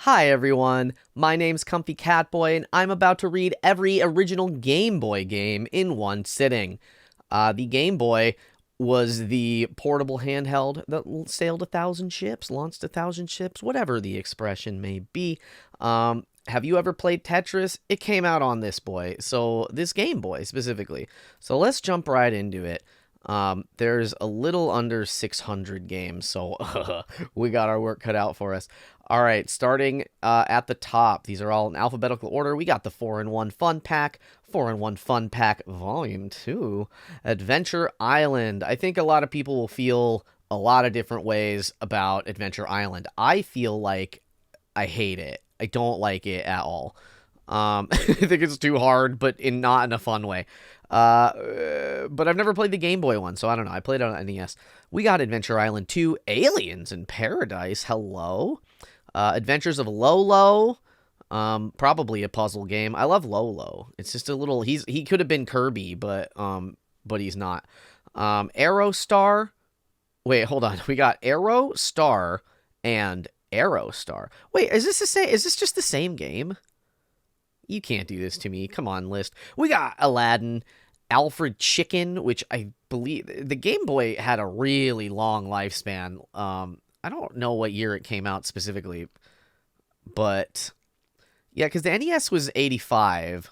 Hi everyone, my name's Comfy Catboy, and I'm about to read every original Game Boy game in one sitting. The Game Boy was the portable handheld that sailed 1,000 ships, launched 1,000 ships, whatever the expression may be. Have you ever played Tetris? It came out on this boy, so this Game Boy specifically. So let's jump right into it. There's a little under 600 games, so we got our work cut out for us. All right, starting at the top. These are all in alphabetical order. We got the 4-in-1 Fun Pack, 4-in-1 Fun Pack Volume 2, Adventure Island. I think a lot of people will feel a lot of different ways about Adventure Island. I feel like I hate it. I don't like it at all. I think it's too hard, but not in a fun way. But I've never played the Game Boy one, so I don't know. I played it on NES. We got Adventure Island 2, Aliens in Paradise. Hello. Adventures of Lolo. Probably a puzzle game. I love Lolo. It's just a little. He could have been Kirby, but he's not. Arrow Star. Wait, hold on. We got Arrow Star and Arrow Star. Wait, is this the same? Is this just the same game? You can't do this to me. Come on, list. We got Aladdin, Alfred Chicken, which I believe the Game Boy had a really long lifespan. I don't know what year it came out specifically, but yeah, because the NES was 85.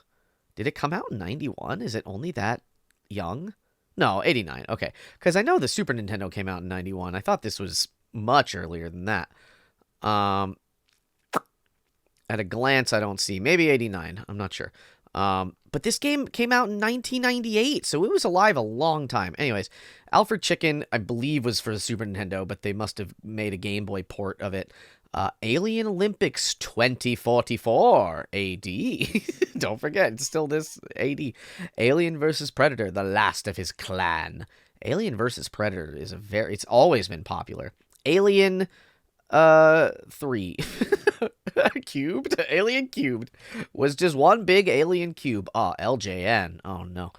Did it come out in 91? Is it only that young? No, 89. Okay, because I know the Super Nintendo came out in 91. I thought this was much earlier than that. At a glance, I don't see. Maybe 89. I'm not sure. But this game came out in 1998, so it was alive a long time. Anyways, Alfred Chicken, I believe, was for the Super Nintendo, but they must have made a Game Boy port of it. Alien Olympics 2044 AD. Don't forget, it's still this AD. Alien vs. Predator, the last of his clan. Alien vs. Predator is it's always been popular. Alien 3. Cubed? Alien Cubed. Was just one big alien cube. Oh, LJN. Oh, no.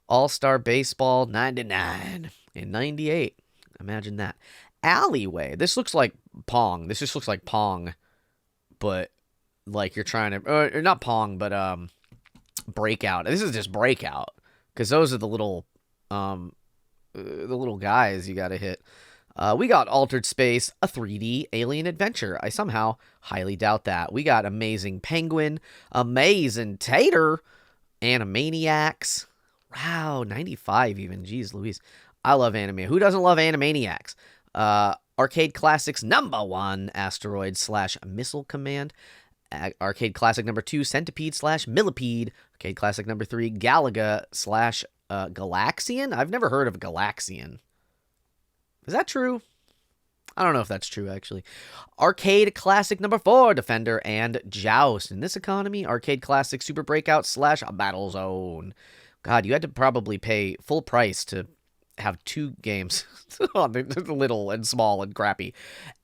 All-Star Baseball 99 in 98. Imagine that. Alleyway. This looks like Pong. This just looks like Pong. But, like, you're trying to... Or not Pong, but, Breakout. This is just Breakout. Because those are the little guys you gotta hit. We got Altered Space, a 3D alien adventure. I somehow highly doubt that. We got Amazing Penguin, Amazing Tater, Animaniacs. Wow, 95 even. Jeez Louise. I love anime. Who doesn't love Animaniacs? Arcade Classics #1, Asteroid/Missile Command. Arcade Classic #2, Centipede/Millipede. Arcade Classic #3, Galaga/Galaxian. I've never heard of Galaxian. Is that true? I don't know if that's true, actually. Arcade Classic #4, Defender and Joust. In this economy, Arcade Classic Super Breakout/Battlezone. God, you had to probably pay full price to have two games. Little and small and crappy.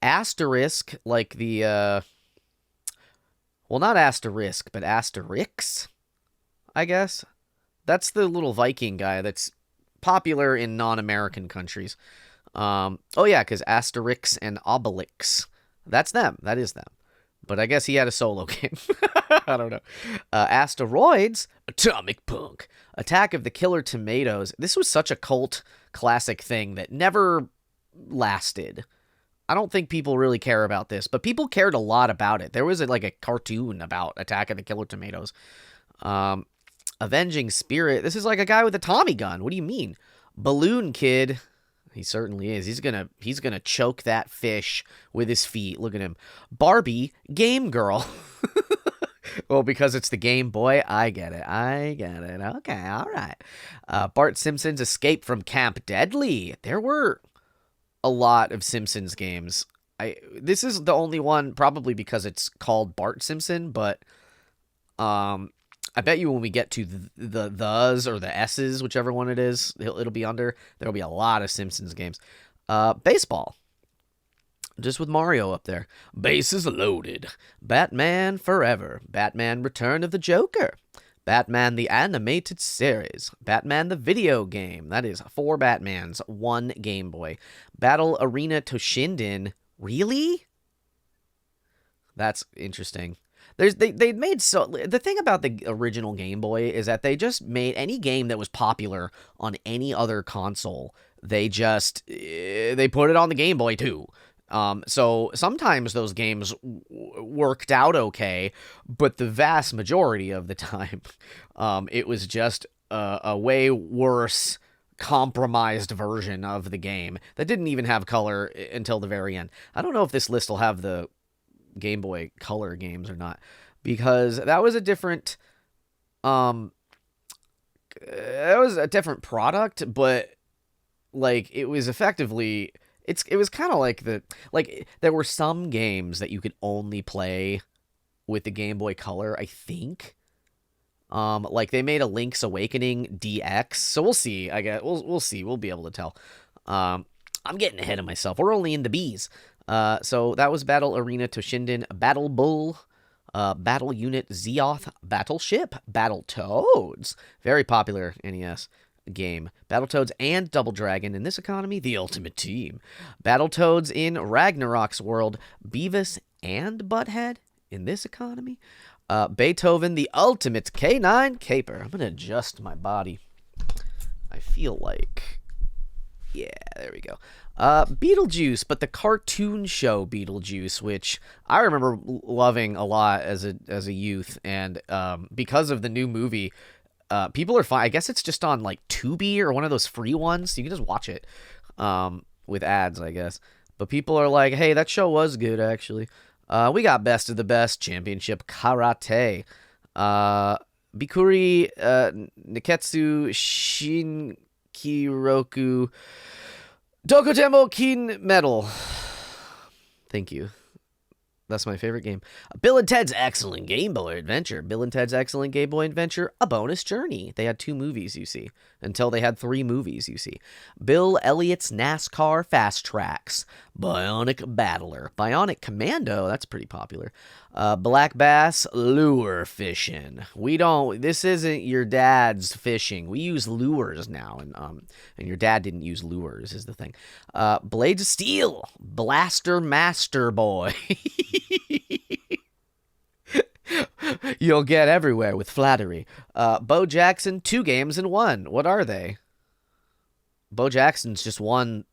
Asterisk, like the, well, not Asterisk, but Asterix, I guess. That's the little Viking guy that's popular in non-American countries. Oh yeah, because Asterix and Obelix. That's them. That is them. But I guess he had a solo game. I don't know. Asteroids, Atomic Punk, Attack of the Killer Tomatoes. This was such a cult classic thing that never lasted. I don't think people really care about this, but people cared a lot about it. There was like a cartoon about Attack of the Killer Tomatoes. Avenging Spirit. This is like a guy with a Tommy gun. What do you mean? Balloon Kid. He certainly is. He's gonna choke that fish with his feet. Look at him. Barbie, Game Girl. Well, because it's the Game Boy, I get it. Okay, all right. Bart Simpson's Escape from Camp Deadly. There were a lot of Simpsons games. This is the only one, probably because it's called Bart Simpson, but I bet you when we get to the or the S's, whichever one it is, it'll be under, there'll be a lot of Simpsons games. Baseball. Just with Mario up there. Bases loaded. Batman Forever. Batman Return of the Joker. Batman the Animated Series. Batman the Video Game. That is 4 Batmans, 1 Game Boy. Battle Arena Toshinden. Really? That's interesting. They made so the thing about the original Game Boy is that they just made any game that was popular on any other console. They put it on the Game Boy too. So sometimes those games worked out okay, but the vast majority of the time, it was just a way worse compromised version of the game that didn't even have color until the very end. I don't know if this list will have the Game Boy Color games or not, because that was a different product, but like it was effectively it was kind of like there were some games that you could only play with the Game Boy Color, I think. Like they made a Link's Awakening DX, so we'll see. I guess we'll see. We'll be able to tell. I'm getting ahead of myself. We're only in the B's. So that was Battle Arena Toshinden, Battle Bull, Battle Unit Zeoth, Battleship, Battletoads, very popular NES game. Battletoads and Double Dragon in this economy, the ultimate team. Battletoads in Ragnarok's world, Beavis and Butthead in this economy. Beethoven, the ultimate K9 caper. I'm going to adjust my body. I feel like... Yeah, there we go. Beetlejuice, but the cartoon show Beetlejuice, which I remember loving a lot as a youth, and because of the new movie, people are fine. I guess it's just on like Tubi or one of those free ones, so you can just watch it with ads, I guess. But people are like, hey, that show was good, actually. We got Best of the Best, Championship Karate, Bikuri, Neketsu, Shinkiroku, Dokotemo Kin Medal. Thank you. That's my favorite game. Bill and Ted's Excellent Game Boy Adventure. Bill and Ted's Excellent Game Boy Adventure, A Bonus Journey. They had 2 movies, you see. Until they had 3 movies, you see. Bill Elliott's NASCAR Fast Tracks. Bionic Battler. Bionic Commando, that's pretty popular. Black Bass Lure Fishing. This isn't your dad's fishing. We use lures now, and your dad didn't use lures, is the thing. Blades of Steel. Blaster Master Boy. You'll get everywhere with flattery. Bo Jackson, 2 games in 1. What are they? Bo Jackson's just one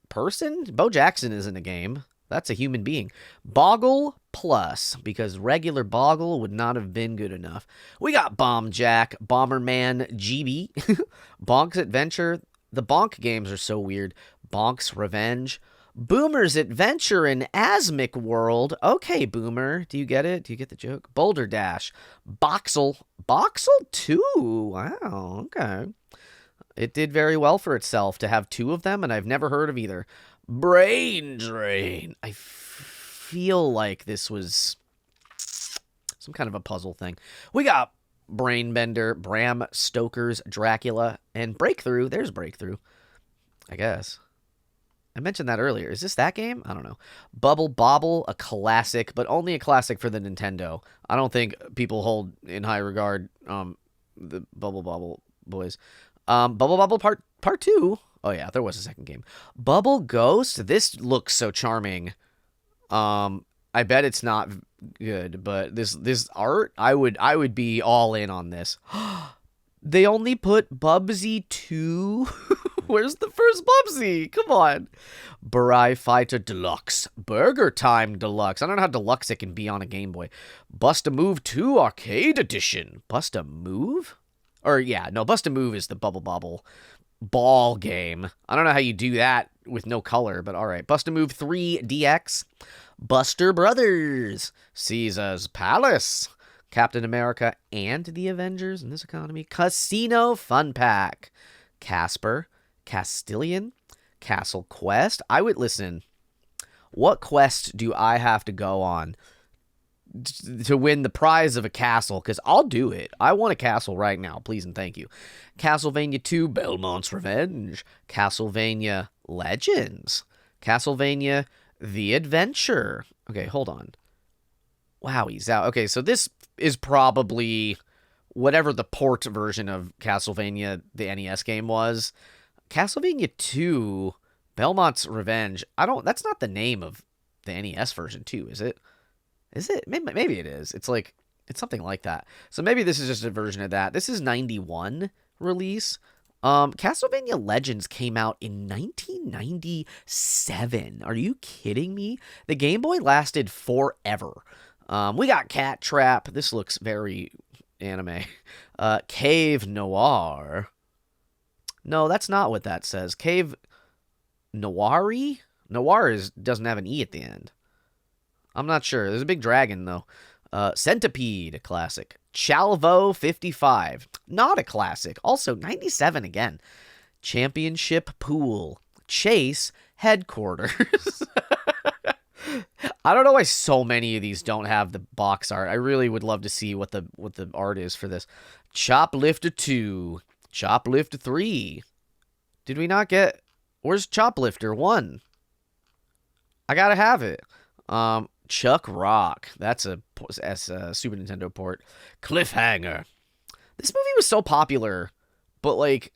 person? Bo Jackson isn't a game. That's a human being. Boggle Plus, because regular Boggle would not have been good enough. We got Bomb Jack, Bomberman GB, Bonk's Adventure. The Bonk games are so weird. Bonk's Revenge. Boomer's Adventure in Asmic World. Okay, Boomer. Do you get it? Do you get the joke? Boulder Dash. Boxel. Boxel 2. Wow, okay. It did very well for itself to have 2 of them, and I've never heard of either. Brain Drain. I feel like this was some kind of a puzzle thing. We got Brainbender, Bram Stoker's Dracula, and Breakthrough. There's Breakthrough, I guess. I mentioned that earlier. Is this that game? I don't know. Bubble Bobble, a classic, but only a classic for the Nintendo. I don't think people hold in high regard the Bubble Bobble boys. Bubble Bobble Part 2. Oh yeah, there was a second game. Bubble Ghost. This looks so charming. I bet it's not good, but this art, I would be all in on this. They only put Bubsy 2. Where's the first Bubsy? Come on. Burai Fighter Deluxe. Burger Time Deluxe. I don't know how deluxe it can be on a Game Boy. Bust a Move 2 Arcade Edition. Bust a Move? Or yeah, no, Bust a Move is the Bubble Bobble ball game. I don't know how you do that with no color, but all right. Bust a Move 3 DX. Buster Brothers. Caesar's Palace. Captain America and the Avengers in this economy. Casino Fun Pack. Casper. Castilian. Castle Quest. I would listen. What quest do I have to go on to win the prize of a castle? Because I'll do it. I want a castle right now. Please and thank you. Castlevania 2 Belmont's Revenge. Castlevania Legends. Castlevania The Adventure. Okay, hold on. Wow, he's out. Okay, so this is probably whatever the port version of Castlevania, the NES game was. Castlevania 2 Belmont's Revenge. That's not the name of the NES version 2, is it? Is it? Maybe it is. It's something like that. So maybe this is just a version of that. This is 91 release. Castlevania Legends came out in 1997. Are you kidding me? The Game Boy lasted forever. We got Cat Trap. This looks very anime. Cave Noir. No, that's not what that says. Cave Noiri? Noir doesn't have an E at the end. I'm not sure. There's a big dragon, though. Centipede, a classic. Chalvo 55, not a classic. Also, 97 again. Championship Pool. Chase Headquarters. I don't know why so many of these don't have the box art. I really would love to see what the art is for this. Choplifter 2. Choplifter 3. Did we not get... Where's Choplifter 1? I gotta have it. Chuck Rock. That's a Super Nintendo port. Cliffhanger. This movie was so popular, but like,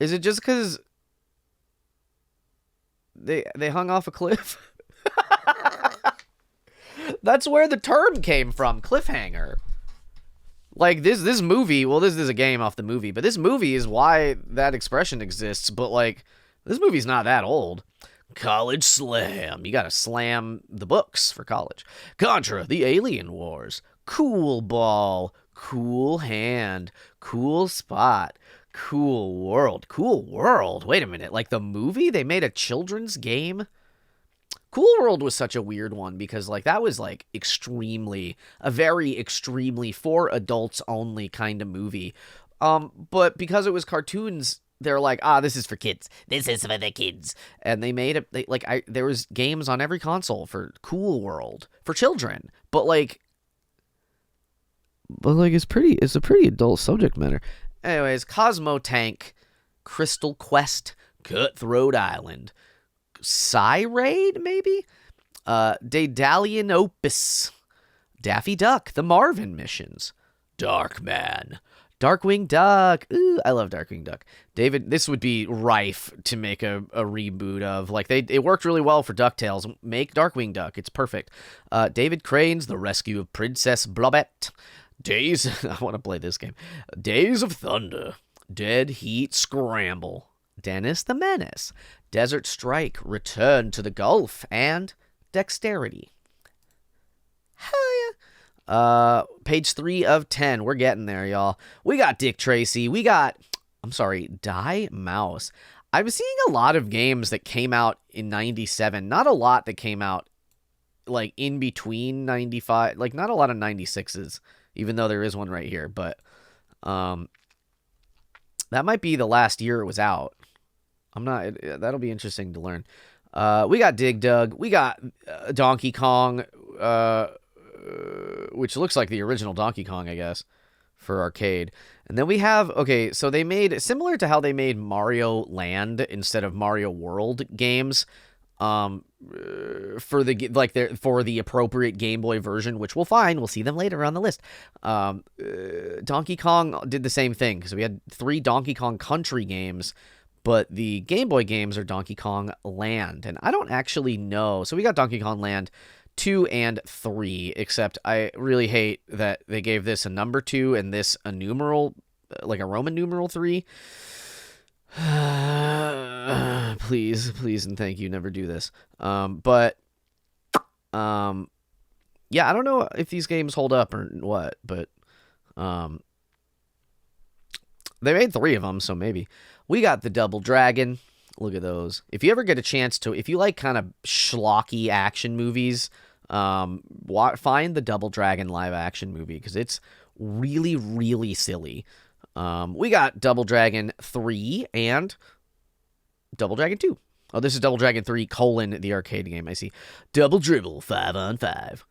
is it just because they hung off a cliff? That's where the term came from, cliffhanger. Like this movie, well, this is a game off the movie, but this movie is why that expression exists. But like, this movie's not that old. College Slam. You gotta slam the books for college. Contra, the Alien Wars. Cool Ball. Cool Hand. Cool Spot. Cool World. Cool World. Wait a minute. Like the movie? They made a children's game? Cool World was such a weird one because like that was like a very extremely for adults only kind of movie. But because it was cartoons, they're like, this is for kids. This is for the kids. And they made it there was games on every console for Cool World for children. But it's a pretty adult subject matter. Anyways, Cosmo Tank, Crystal Quest, Cutthroat Island, Psy Raid, maybe? Daedalian Opus, Daffy Duck, The Marvin Missions, Darkman, Darkwing Duck. Ooh, I love Darkwing Duck. David, this would be rife to make a reboot of. Like, it worked really well for DuckTales. Make Darkwing Duck. It's perfect. David Crane's The Rescue of Princess Blobette. I want to play this game. Days of Thunder. Dead Heat Scramble. Dennis the Menace. Desert Strike. Return to the Gulf. And Dexterity. Page 3 of 10. We're getting there, y'all. We got Dick Tracy. We got, Die Mouse. I'm seeing a lot of games that came out in 97. Not a lot that came out, like, in between 95. Like, not a lot of 96s, even though there is one right here. But, that might be the last year it was out. That'll be interesting to learn. We got Dig Dug. We got Donkey Kong, which looks like the original Donkey Kong, I guess, for arcade. And then we have, so they made, similar to how they made Mario Land instead of Mario World games, for the appropriate Game Boy version, which we'll find. We'll see them later on the list. Donkey Kong did the same thing, because we had 3 Donkey Kong Country games, but the Game Boy games are Donkey Kong Land. And I don't actually know. So we got Donkey Kong Land 2 and 3, except I really hate that they gave this a number 2 and this a numeral, like a Roman numeral 3. Please and thank you, never do this. Yeah, I don't know if these games hold up or what, but they made 3 of them, so maybe. We got the Double Dragon. Look at those. If you ever get a chance to, if you like kind of schlocky action movies, find the Double Dragon live action movie, because it's really, really silly. We got Double Dragon 3 and Double Dragon 2. Oh, this is Double Dragon 3 : the arcade game, I see. Double Dribble 5-on-5.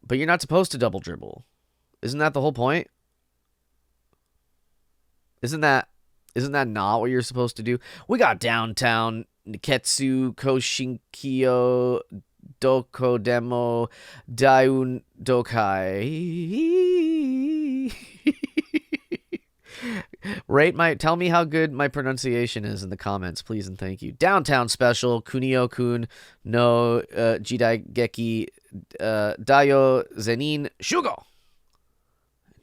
But you're not supposed to double dribble. Isn't that the whole point? Isn't that not what you're supposed to do? We got Downtown, Niketsu, Koshinkyo, Dokodemo, Daun Dokai. Tell me how good my pronunciation is in the comments, please and thank you. Downtown Special, Kunio-kun no Jidaigeki Dayo Zenin Shugo.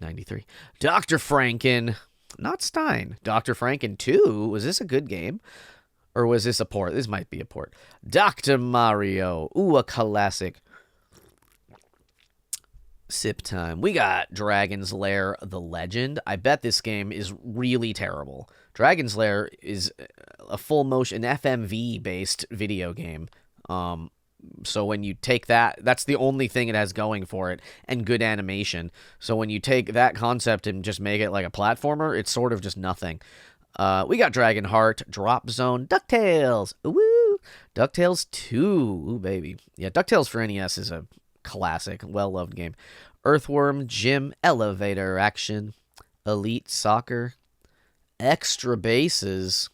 93. Dr. Franken. Not Stein. Dr. Franken 2. Was this a good game? Or was this a port? This might be a port. Dr. Mario. Ooh, a classic. Sip time. We got Dragon's Lair The Legend. I bet this game is really terrible. Dragon's Lair is a full motion FMV based video game. So when you take that, that's the only thing it has going for it, and good animation. So when you take that concept and just make it like a platformer, it's sort of just nothing. We got Dragonheart, Drop Zone, DuckTales. Woo! DuckTales 2. Ooh, baby. Yeah, DuckTales for NES is a classic, well-loved game. Earthworm Jim, Elevator Action, Elite Soccer, Extra Bases.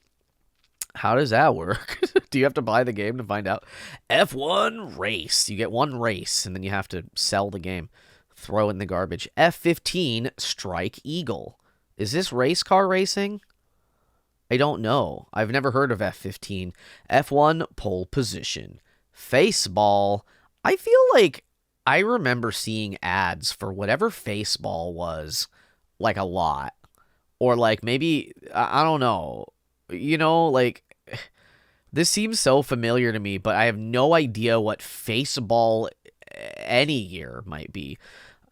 How does that work? Do you have to buy the game to find out? F1 Race. You get one race, and then you have to sell the game. Throw in the garbage. F15 Strike Eagle. Is this race car racing? I don't know. I've never heard of F15. F1 Pole Position. Faceball. I feel like I remember seeing ads for whatever Faceball was, like a lot. Or like maybe, I don't know. You know, like, this seems so familiar to me, but I have no idea what Faceball any year might be.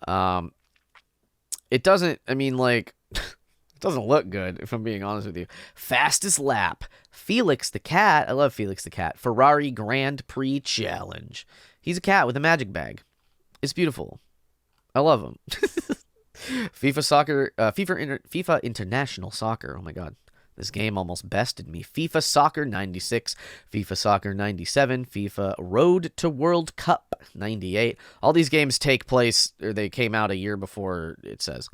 It doesn't, I mean, like, it doesn't look good, if I'm being honest with you. Fastest Lap. Felix the Cat. I love Felix the Cat. Ferrari Grand Prix Challenge. He's a cat with a magic bag. It's beautiful. I love him. FIFA Soccer, FIFA International Soccer. Oh my god. This game almost bested me. FIFA Soccer 96, FIFA Soccer 97, FIFA Road to World Cup 98. All these games take place, or they came out a year before, it says.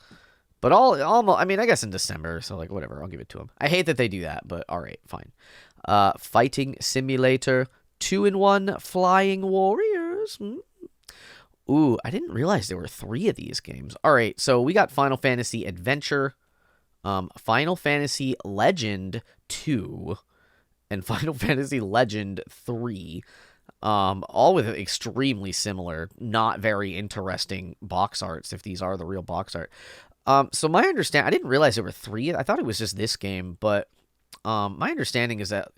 But almost, I mean, I guess in December, so like whatever, I'll give it to them. I hate that they do that, but all right, fine. Fighting Simulator 2-in-1 Flying Warriors. Ooh, I didn't realize there were 3 of these games. All right, so we got Final Fantasy Adventure, Final Fantasy Legend 2, and Final Fantasy Legend 3, all with extremely similar, not very interesting box arts, if these are the real box art. So my understanding, I didn't realize there were 3. I thought it was just this game, but my understanding is that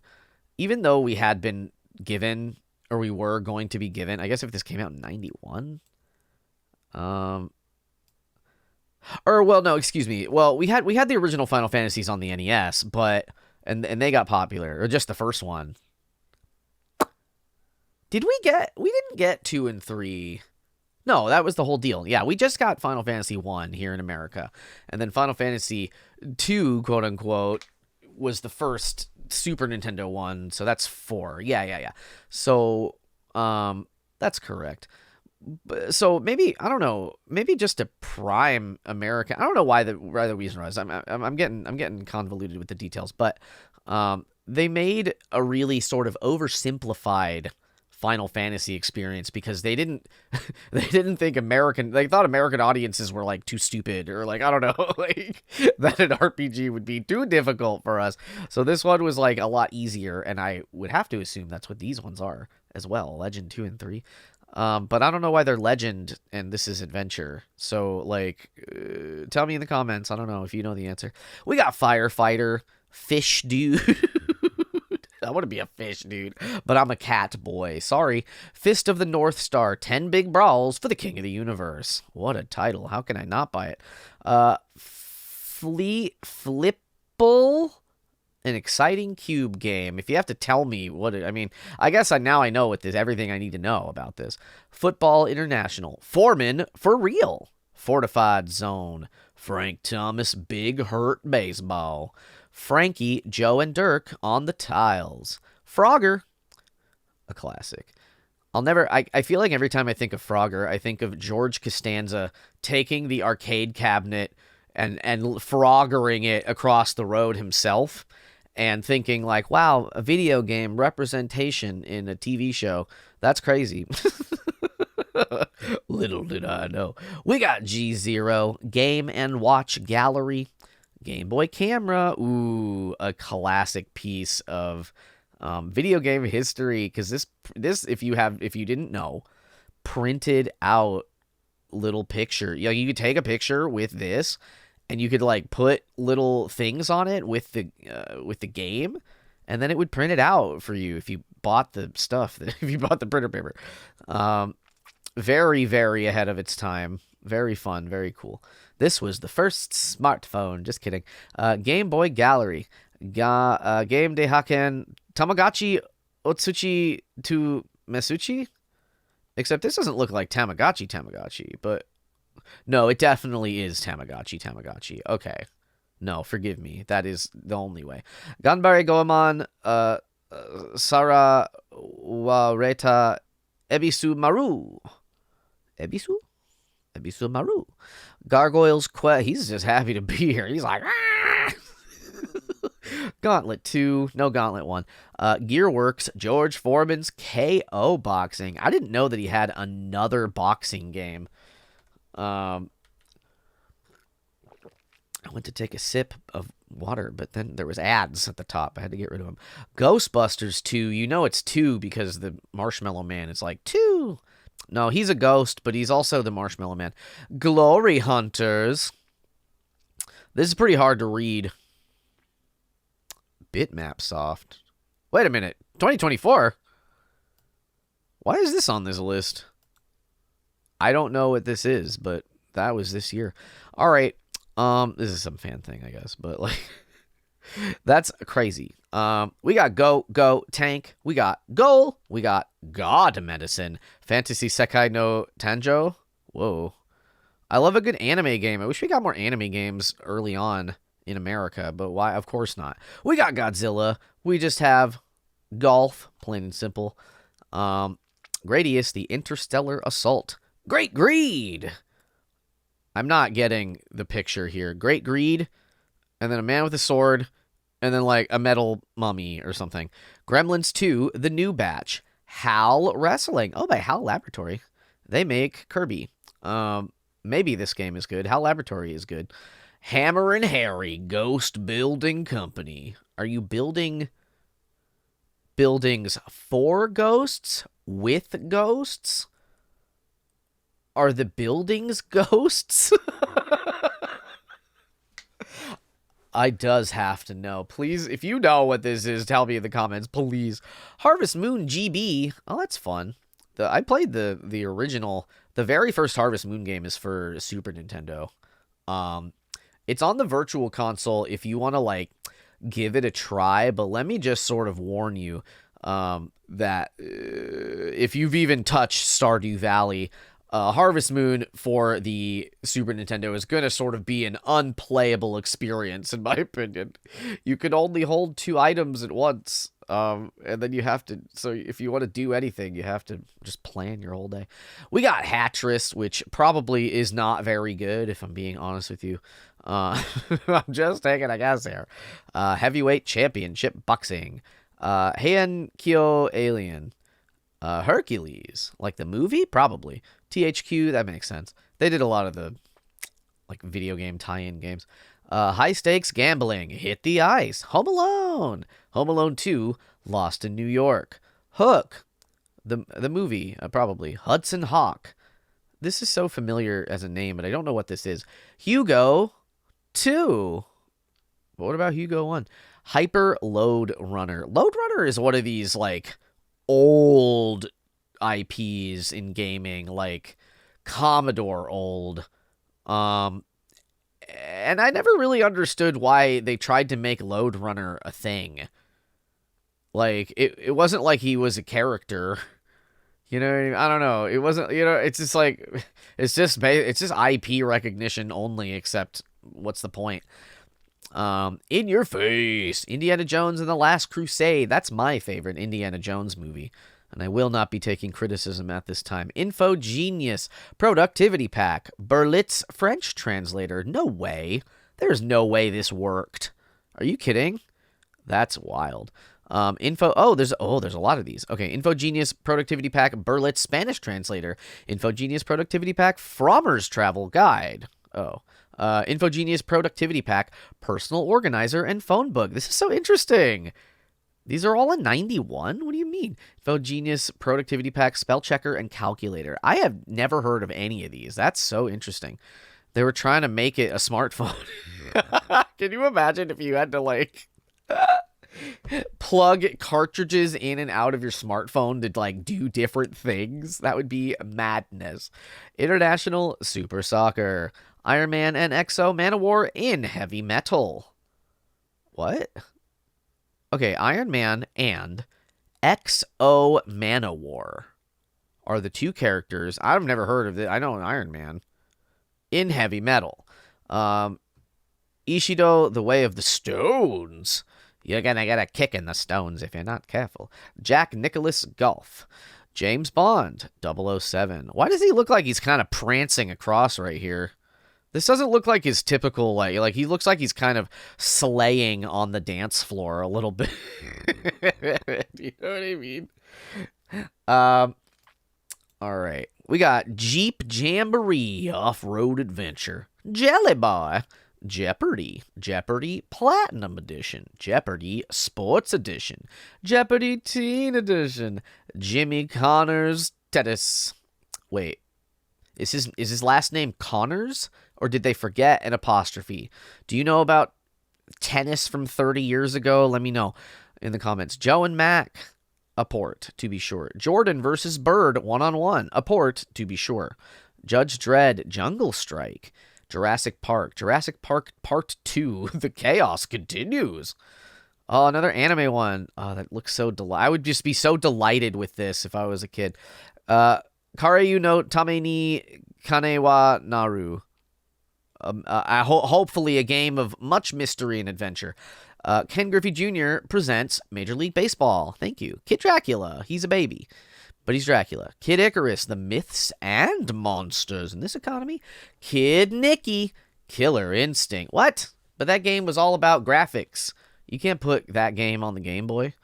even though we had been given, or we were going to be given, I guess if this came out in 91, or, well, no, excuse me. Well, we had the original Final Fantasies on the NES, but and they got popular, or just the first one. We didn't get 2 and 3. No, that was the whole deal. Yeah, we just got Final Fantasy 1 here in America. And then Final Fantasy 2, quote unquote, was the first Super Nintendo one, so that's 4. Yeah. So, that's correct. So maybe, I don't know, maybe just a prime American. I don't know why the reason was. I'm getting convoluted with the details, but they made a really sort of oversimplified Final Fantasy experience because they didn't think they thought American audiences were like too stupid, or like, I don't know, like that an RPG would be too difficult for us. So this one was like a lot easier, and I would have to assume that's what these ones are as well, Legend 2 and 3. But I don't know why they're Legend and this is Adventure. So, like, tell me in the comments. I don't know if you know the answer. We got Firefighter, Fish Dude. I want to be a fish dude, but I'm a cat boy. Sorry. Fist of the North Star, 10 big brawls for the King of the Universe. What a title. How can I not buy it? Flipple? An exciting cube game. If you have to tell me what it, I mean, I guess now I know what this, everything I need to know about this. Football International. Foreman for real. Fortified Zone. Frank Thomas Big Hurt Baseball. Frankie, Joe, and Dirk on the tiles. Frogger. A classic. I feel like every time I think of Frogger, I think of George Costanza taking the arcade cabinet and froggering it across the road himself, and thinking like, wow, a video game representation in a TV show. That's crazy. Little did I know. We got G0, Game & Watch Gallery, Game Boy Camera. Ooh, a classic piece of video game history, because this if you didn't know, printed out little picture. You could take a picture with this, and you could like put little things on it with the game, and then it would print it out for you if you bought the stuff. If you bought the printer paper, very very ahead of its time. Very fun, very cool. This was the first smartphone. Just kidding. Game Boy Gallery. Game de Haken Tamagotchi Otsuchi to Mesuchi. Except this doesn't look like Tamagotchi, but no, it definitely is Tamagotchi. Okay. No, forgive me. That is the only way. Ganbare Goemon, Sara Wareta Ebisu Maru. Ebisu Maru. Gargoyle's Quest. He's just happy to be here. He's like, ah! Gauntlet 2. No, Gauntlet 1. Gearworks, George Foreman's KO Boxing. I didn't know that he had another boxing game. I went to take a sip of water, but then there was ads at the top. I had to get rid of them. Ghostbusters 2. You know it's 2 because the Marshmallow Man is like 2. No, he's a ghost, but he's also the Marshmallow Man. Glory Hunters. This is pretty hard to read. Bitmap Soft. Wait a minute. 2024? Why is this on this list? I don't know what this is, but that was this year. All right. This is some fan thing, I guess, but like that's crazy. We got Go Tank. We got Goal. We got God Medicine. Fantasy Sekai no Tanjo. Whoa. I love a good anime game. I wish we got more anime games early on in America, but why? Of course not. We got Godzilla. We just have Golf, plain and simple. Gradius, the Interstellar Assault. Great Greed. I'm not getting the picture here. Great Greed, and then a man with a sword, and then like a metal mummy or something. Gremlins 2, The New Batch. HAL Wrestling. Oh, by HAL Laboratory. They make Kirby. Maybe this game is good. HAL Laboratory is good. Hammer and Harry, Ghost Building Company. Are you building buildings for ghosts? With ghosts? Are the buildings ghosts? I does have to know. Please, if you know what this is, tell me in the comments, please. Harvest Moon GB. Oh, that's fun. I played the original. The very first Harvest Moon game is for Super Nintendo. It's on the Virtual Console if you want to, like, give it a try. But let me just sort of warn you that if you've even touched Stardew Valley, Harvest Moon for the Super Nintendo is going to sort of be an unplayable experience, in my opinion. You can only hold 2 items at once, and then you have to, so if you want to do anything, you have to just plan your whole day. We got Hattress, which probably is not very good, if I'm being honest with you. I'm just taking a guess here. Heavyweight Championship Boxing. Heian Kyo Alien. Hercules. Like the movie? Probably. THQ, that makes sense. They did a lot of the like video game tie-in games. High Stakes Gambling. Hit the Ice. Home Alone. Home Alone 2. Lost in New York. Hook. The movie, probably. Hudson Hawk. This is so familiar as a name, but I don't know what this is. Hugo 2. What about Hugo 1? Hyper Load Runner. Load Runner is one of these, like, old IPs in gaming, like Commodore old. And I never really understood why they tried to make Load Runner a thing. Like, it wasn't like he was a character. You know what I mean? I don't know. It wasn't, you know, it's just like, it's just IP recognition only, except what's the point? In Your Face, Indiana Jones and the Last Crusade. That's my favorite Indiana Jones movie, and I will not be taking criticism at this time. Info Genius, Productivity Pack, Berlitz French Translator. No way. There's no way this worked. Are you kidding? That's wild. There's a lot of these. Okay, Infogenius Productivity Pack, Berlitz Spanish Translator, Infogenius Productivity Pack, Frommer's Travel Guide. Infogenius Productivity Pack, Personal Organizer, and Phone Book. This is so interesting. These are all a 91? What do you mean? Info Genius, Productivity Pack, Spell Checker, and Calculator. I have never heard of any of these. That's so interesting. They were trying to make it a smartphone. Can you imagine if you had to, like, plug cartridges in and out of your smartphone to, like, do different things? That would be madness. International Super Soccer. Iron Man and Exo Manowar in heavy metal. What? Okay, Iron Man and XO Manowar are the two characters. I've never heard of it. I know an Iron Man in heavy metal. Ishido, the Way of the Stones. You're gonna get a kick in the stones if you're not careful. Jack Nicholas Golf. James Bond, 007. Why does he look like he's kind of prancing across right here? This doesn't look like his typical, like he looks like he's kind of slaying on the dance floor a little bit. Do you know what I mean? All right. We got Jeep Jamboree Off-Road Adventure. Jelly Boy. Jeopardy! Jeopardy Platinum Edition. Jeopardy Sports Edition. Jeopardy Teen Edition. Jimmy Connors Tennis. Wait. Is his last name Connors? Or did they forget an apostrophe? Do you know about tennis from 30 years ago? Let me know in the comments. Joe and Mac, a port, to be sure. Jordan versus Bird, one-on-one, a port, to be sure. Judge Dredd, Jungle Strike. Jurassic Park Part 2, The Chaos Continues. Oh, another anime one. Oh, that looks so I would just be so delighted with this if I was a kid. Kareyu no Tame ni Kane wa Naru. Hopefully a game of much mystery and adventure. Ken Griffey Jr. presents Major League Baseball. Thank you. Kid Dracula. He's a baby, but he's Dracula. Kid Icarus. The Myths and Monsters in this economy. Kid Nicky. Killer Instinct. What? But that game was all about graphics. You can't put that game on the Game Boy.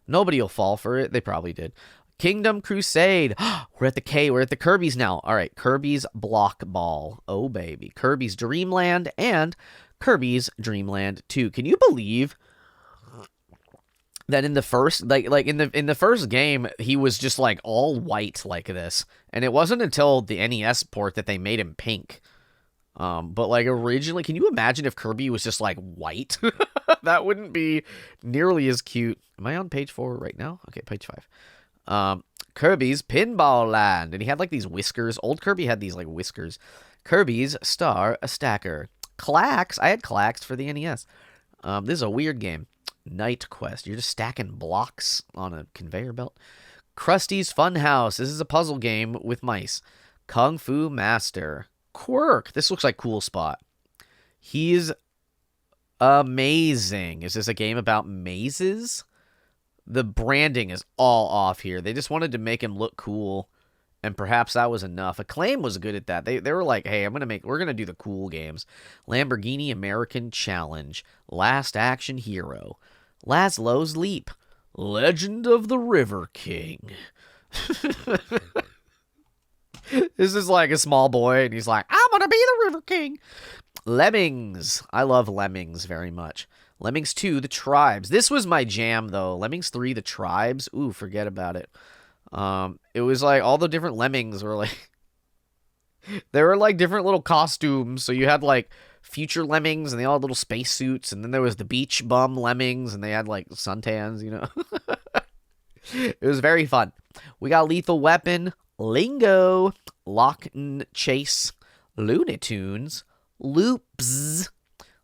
Nobody will fall for it. They probably did. Kingdom Crusade. We're at the Kirby's now. All right, Kirby's Block Ball. Oh, baby. Kirby's Dream Land and Kirby's Dream Land 2. Can you believe that in the first in the first game he was just like all white like this, and it wasn't until the NES port that they made him pink. But like originally, can you imagine if Kirby was just like white? That wouldn't be nearly as cute. Am I on page 4 right now? Okay, page 5. Kirby's Pinball Land, and he had like these whiskers. Old Kirby had these like whiskers. Kirby's Star Stacker. Clax. I had Clax for the NES. This is a weird game. Night Quest. You're just stacking blocks on a conveyor belt. Krusty's Funhouse. This is a puzzle game with mice. Kung Fu Master. Quirk. This looks like Cool Spot. He's amazing. Is this a game about mazes? The branding is all off here. They just wanted to make him look cool, and perhaps that was enough. Acclaim was good at that. They were like, hey, we're gonna do the cool games. Lamborghini American Challenge, Last Action Hero, Laszlo's Leap, Legend of the River King. This is like a small boy, and he's like, I'm gonna be the River King. Lemmings. I love Lemmings very much. Lemmings 2, The Tribes. This was my jam, though. Lemmings 3, The Tribes. Ooh, forget about it. It was like all the different lemmings were like... There were like different little costumes. So you had like future lemmings, and they all had little spacesuits. And then there was the beach bum lemmings, and they had like suntans, you know. It was very fun. We got Lethal Weapon, Lingo, Lock and Chase, Looney Tunes, Loops,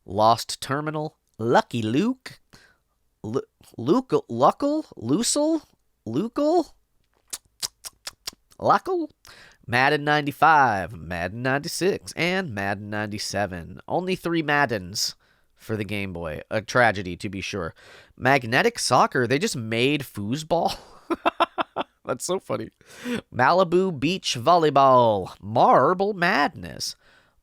Lost Terminal, Lucky Luke, Luckle, Madden 95, Madden 96, and Madden 97. Only 3 Maddens for the Game Boy. A tragedy, to be sure. Magnetic Soccer, they just made foosball. That's so funny. Malibu Beach Volleyball, Marble Madness,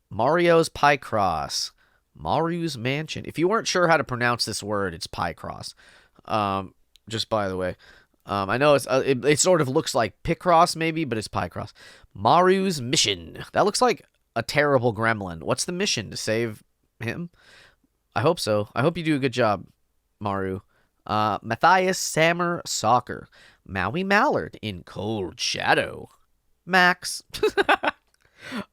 Mario's Picross, Maru's Mansion. If you weren't sure how to pronounce this word, it's Picross. Just by the way. I know it sort of looks like Picross maybe, but it's Picross. Maru's Mission. That looks like a terrible gremlin. What's the mission? To save him? I hope so. I hope you do a good job, Maru. Matthias Sammer Soccer. Maui Mallard in Cold Shadow. Max.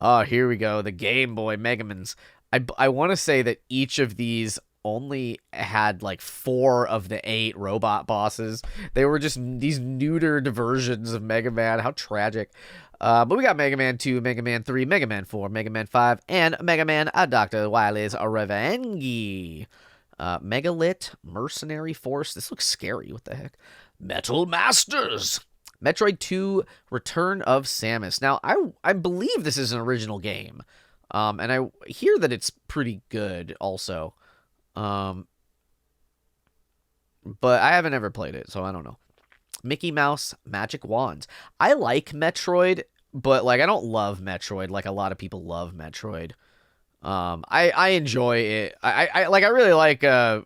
Oh, here we go. The Game Boy Megamans. I want to say that each of these only had like 4 of the 8 robot bosses. They were just these neutered versions of Mega Man. How tragic. But we got Mega Man 2, Mega Man 3, Mega Man 4, Mega Man 5, and Mega Man Dr. Wily's Revenge. Megalith Mercenary Force. This looks scary. What the heck? Metal Masters. Metroid 2 Return of Samus. Now, I believe this is an original game. And I hear that it's pretty good also. But I haven't ever played it, so I don't know. Mickey Mouse Magic Wands. I like Metroid, but like I don't love Metroid like a lot of people love Metroid. I enjoy it. I really like what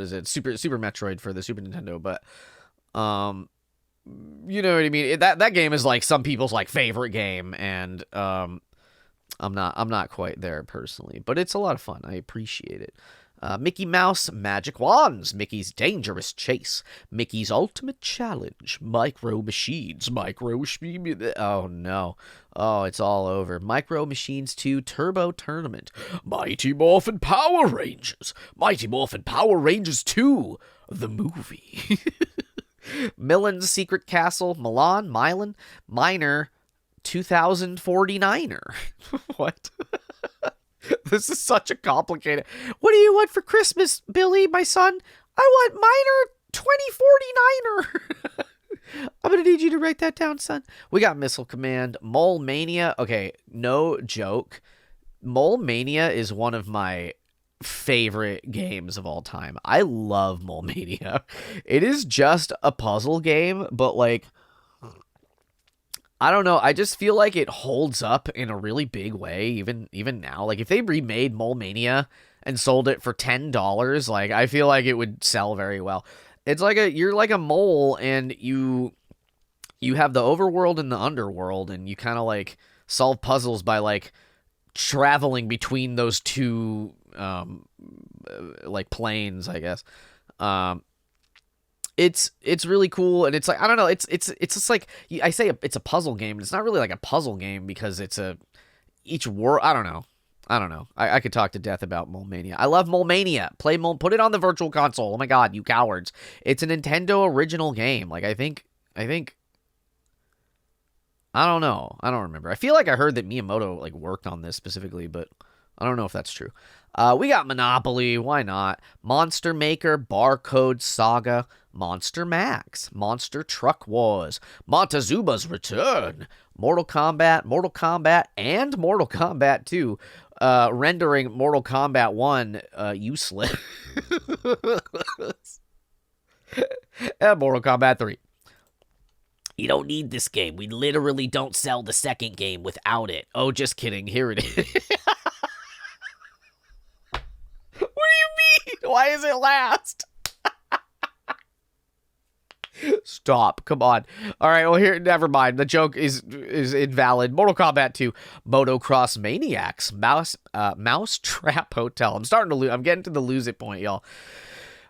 is it? Super Metroid for the Super Nintendo, but you know what I mean? That game is like some people's like favorite game, and I'm not quite there personally, but it's a lot of fun. I appreciate it. Mickey Mouse Magic Wands, Mickey's Dangerous Chase, Mickey's Ultimate Challenge, Micro Machines, oh no, oh it's all over. Micro Machines 2 Turbo Tournament, Mighty Morphin Power Rangers, Mighty Morphin Power Rangers 2, the movie. Millen's Secret Castle, Milan, Minor, 2049er. What? This is such a complicated. What do you want for Christmas, Billy, my son? I want Minor 2049er. I'm going to need you to write that down, son. We got Missile Command, Mole Mania. Okay, no joke. Mole Mania is one of my favorite games of all time. I love Mole Mania. It is just a puzzle game, but like I don't know. I just feel like it holds up in a really big way, even now. Like if they remade Mole Mania and sold it for $10, like I feel like it would sell very well. It's like you're like a mole, and you have the overworld and the underworld, and you kind of like solve puzzles by like traveling between those two like planes, I guess. It's really cool, and it's like I don't know, it's just like I say it's a puzzle game, but it's not really like a puzzle game because it's each world. I don't know. I could talk to death about Mole Mania. I love Mole Mania. Play Mole, put it on the Virtual Console. Oh my god, you cowards! It's a Nintendo original game. Like I think. I don't know. I don't remember. I feel like I heard that Miyamoto like worked on this specifically, but I don't know if that's true. We got Monopoly. Why not? Monster Maker, Barcode Saga, Monster Max, Monster Truck Wars, Montezuma's Return, Mortal Kombat, and Mortal Kombat 2, rendering Mortal Kombat 1 useless. And Mortal Kombat 3. You don't need this game. We literally don't sell the second game without it. Oh, just kidding. Here it is. What do you mean? Why is it last? Stop. Come on. All right. Well, here, never mind. The joke is invalid. Mortal Kombat 2, Motocross Maniacs, Mouse Trap Hotel. I'm starting to lose. I'm getting to the lose it point, y'all.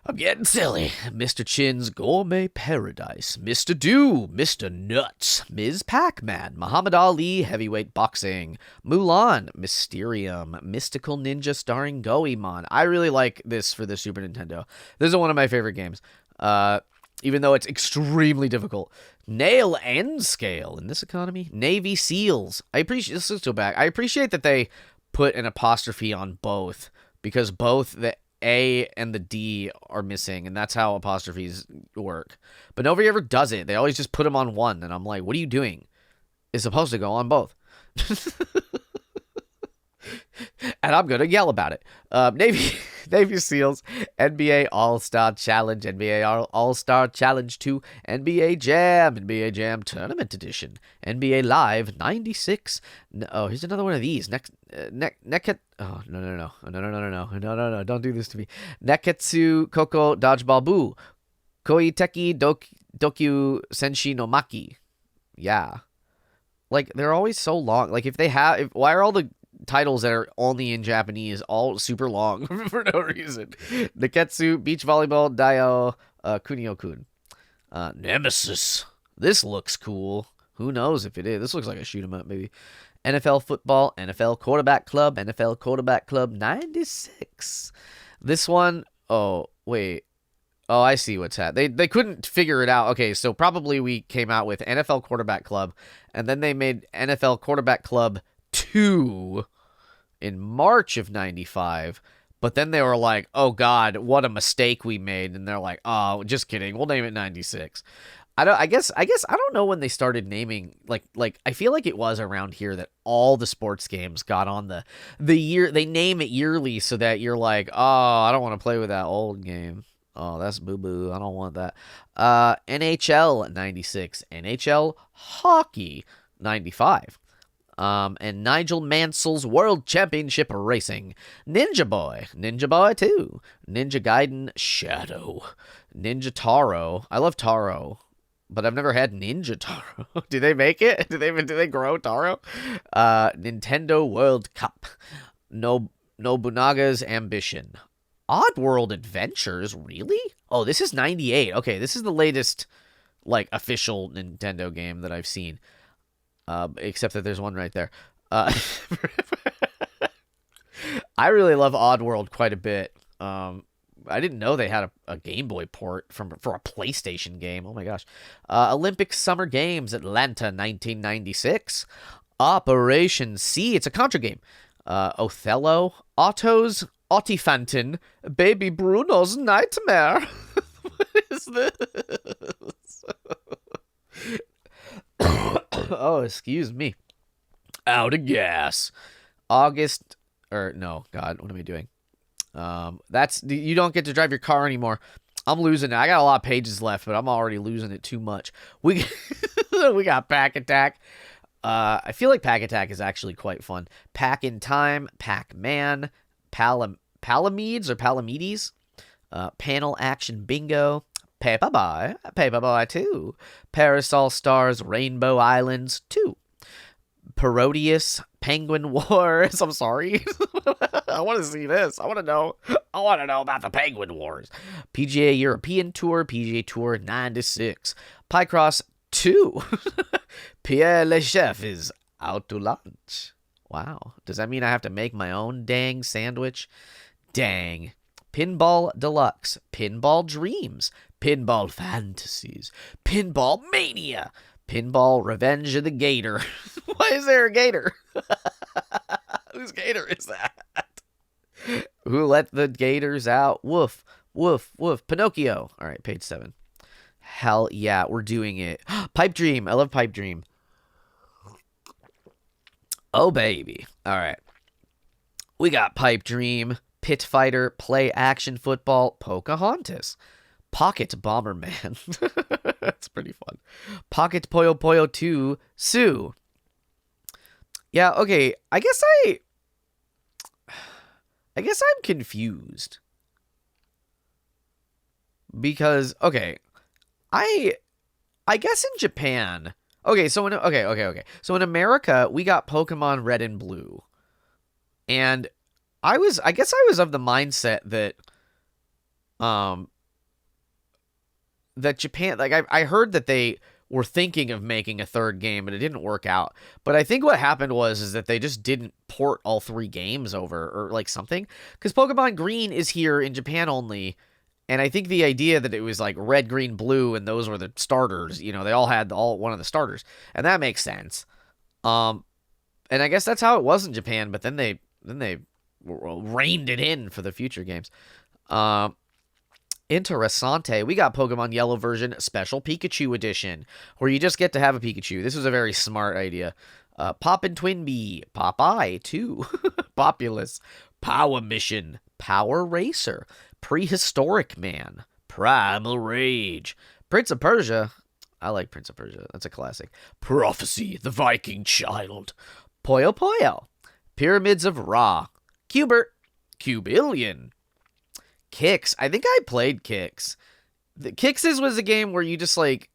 I'm getting silly. Mr. Chin's Gourmet Paradise, Mr. Do, Mr. Nuts, Ms. Pac-Man, Muhammad Ali Heavyweight Boxing, Mulan, Mysterium, Mystical Ninja starring Goemon. I really like this for the Super Nintendo. This is one of my favorite games. Even though it's extremely difficult. Nail and Scale in this economy. Navy SEALs. Let's go back. I appreciate that they put an apostrophe on both, because both the A and the D are missing, and that's how apostrophes work. But nobody ever does it. They always just put them on one, and I'm like, what are you doing? It's supposed to go on both. And I'm going to yell about it. Navy SEALs, NBA All-Star Challenge, NBA All-Star Challenge 2, NBA Jam Tournament Edition, NBA Live 96. Oh, here's another one of these. Oh, no, don't do this to me. Neketsu Koko Dodgeball Boo, Koiteki Dokyu Senshi no Maki. Yeah. Like, they're always so long. Like, why are all the titles that are only in Japanese, all super long for no reason. Neketsu, Beach Volleyball, Dio, Kunio-kun. Nemesis. This looks cool. Who knows if it is? This looks like a shoot 'em up, maybe. NFL football, NFL quarterback club, NFL quarterback club 96. This one, oh, wait. Oh, I see what's happening. They couldn't figure it out. Okay, so probably we came out with NFL quarterback club, and then they made NFL quarterback club 2 in March of 95. But then they were like, oh God, what a mistake we made. And they're like, oh, just kidding. We'll name it 96. I guess I don't know when they started naming, like I feel like it was around here that all the sports games got on the year. They name it yearly so that you're like, oh, I don't want to play with that old game. Oh, that's boo-boo. I don't want that. NHL 96, NHL hockey 95. And Nigel Mansell's World Championship Racing. Ninja Boy 2. Ninja Gaiden Shadow. Ninja Taro. I love Taro, but I've never had Ninja Taro. Do they make it? Do they grow Taro? Nintendo World Cup. Nobunaga's Ambition. Oddworld Adventures? Really? Oh, this is 98. Okay, this is the latest, like, official Nintendo game that I've seen. Except that there's one right there. I really love Oddworld quite a bit. I didn't know they had a Game Boy port for a PlayStation game. Oh my gosh. Olympic Summer Games, Atlanta, 1996. Operation C. It's a Contra game. Othello. Otto's Ottifantin. Baby Bruno's Nightmare. What is this? Oh, excuse me. Out of gas. August, or no, God, what am I doing? You don't get to drive your car anymore. I'm losing it. I got a lot of pages left, but I'm already losing it too much. We got Pack Attack. I feel like Pack Attack is actually quite fun. Pack in Time, Pac-Man, Palamedes or Palamedes, Panel Action Bingo, Paperboy 2, Parasol Stars, Rainbow Islands 2, Parodius, Penguin Wars. I'm sorry. I want to see this. I want to know about the Penguin Wars. PGA European Tour, PGA Tour 96, Picross 2. Pierre Le Chef is out to lunch. Wow. Does that mean I have to make my own dang sandwich? Dang. Pinball Deluxe, Pinball Dreams, Pinball Fantasies, Pinball Mania, Pinball Revenge of the Gator. Why is there a gator? Whose gator is that? Who let the gators out? Woof, woof, woof. Pinocchio. All right, page 7. Hell yeah, we're doing it. Pipe Dream. I love Pipe Dream. Oh, baby. All right. We got Pipe Dream, Pit Fighter, Play Action Football, Pocahontas, Pocket Bomberman. That's pretty fun. Pocket Puyo Puyo 2, Sue. Yeah, okay. I guess I'm confused. Because, okay, I guess in Japan. Okay, so So in America, we got Pokemon Red and Blue. And I guess I was of the mindset that that Japan, like I heard that they were thinking of making a third game, but it didn't work out. But I think what happened is that they just didn't port all 3 games over or like something. Because Pokemon Green is here in Japan only. And I think the idea that it was like red, green, blue, and those were the starters, you know, they all had one of the starters. And that makes sense. And I guess that's how it was in Japan, but then they reined it in for the future games. Interessante. We got Pokemon Yellow version, Special Pikachu Edition, where you just get to have a Pikachu. This was a very smart idea. Poppin' Twinbee, Popeye 2, Populous, Power Mission, Power Racer, Prehistoric Man, Primal Rage, Prince of Persia. I like Prince of Persia. That's a classic. Prophecy, the Viking Child, Puyo Puyo, Pyramids of Ra, Cubert, Cubillion, Kicks. I think I played Kicks. The Kicks was a game where you just like